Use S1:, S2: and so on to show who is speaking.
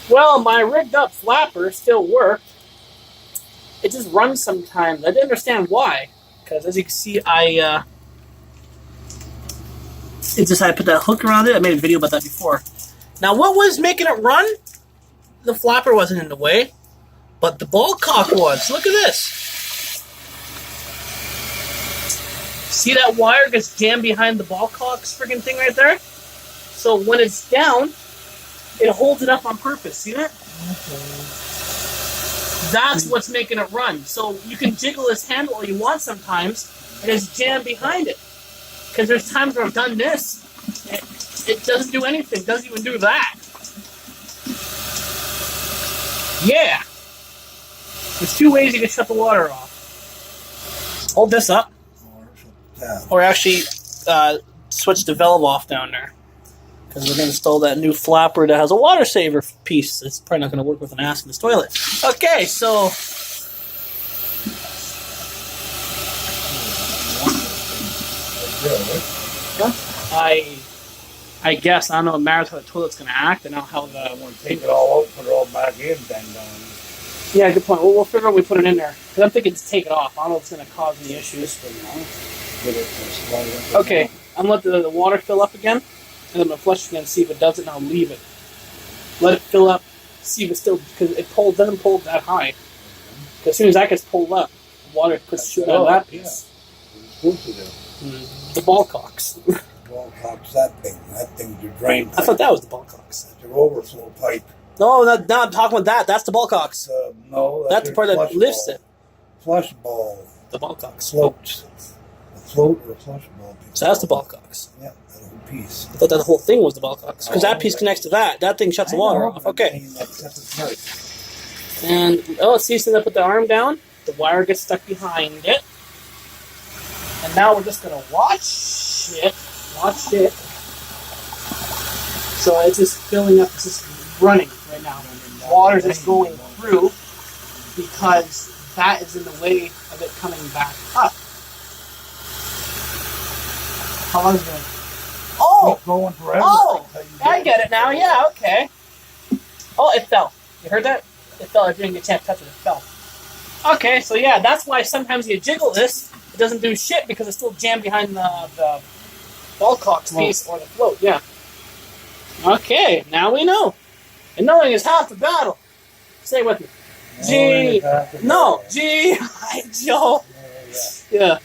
S1: Well, my rigged up flapper still worked. It just runs sometimes. I didn't understand why. Because as you can see, it just I put that hook around it. I made a video about that before. Now, what was making it run? The flapper wasn't in the way, but the ball cock was. Look at this. See that wire gets jammed behind the ball cock's freaking thing right there? So when it's down, it holds it up on purpose. See that? Okay. That's what's making it run. So you can jiggle this handle all you want sometimes, and it's jammed behind it. Because there's times where I've done this, it doesn't do anything. It doesn't even do that. Yeah. There's two ways you can shut the water off. Hold this up. Or actually switch the valve off down there. Because we're going to install that new flapper that has a water saver piece. It's probably not going to work with an ass in this toilet. Okay, so... I guess. I don't know. It matters how the toilet's going to act and how the...
S2: I'm going to take it all out, put it all back in, bang down.
S1: Yeah, good point. We'll figure out we put it in there. Because I'm thinking to take it off. I don't know if it's going to cause any issues. Okay, I'm going to let the water fill up again. And I'm going to flush it again, see if it does it, and I'll leave it. Let it fill up, see if it still... Because it doesn't pull that high. Because as soon as that gets pulled up, the water puts shooting out of that piece.
S2: Yeah. What are you supposed to do?
S1: The ball cocks.
S2: Ball cocks, that thing. That thing's your drain pipe.
S1: I thought that was the ball cocks.
S2: That's your overflow pipe.
S1: No, I'm talking about that. That's the ball cocks.
S2: No,
S1: that's the part that lifts it.
S2: Flush ball.
S1: The ball cocks.
S2: Floats. A float or a flush ball.
S1: So that's the ball cocks.
S2: Yeah, that whole piece.
S1: I thought that whole thing was the ball cocks. Because that piece connects to that. That thing shuts the water off. Okay. And, see, since I put the arm down, the wire gets stuck behind it. And now we're just going to watch it. Watch it. So it's just filling up. It's just running right now. Water's just going through because that is in the way of it coming back up. How long is it going? Oh!
S2: Keep going forever.
S1: Oh! I get it now. Yeah, okay. Oh, it fell. You heard that? It fell. I didn't get a chance to touch it. It fell. Okay, so yeah, that's why sometimes you jiggle this. It doesn't do shit because it's still jammed behind the ball cock's piece or the float. Yeah. Okay, now we know. And knowing is half the battle. Say it with me. G. No, G. Joe. Yeah.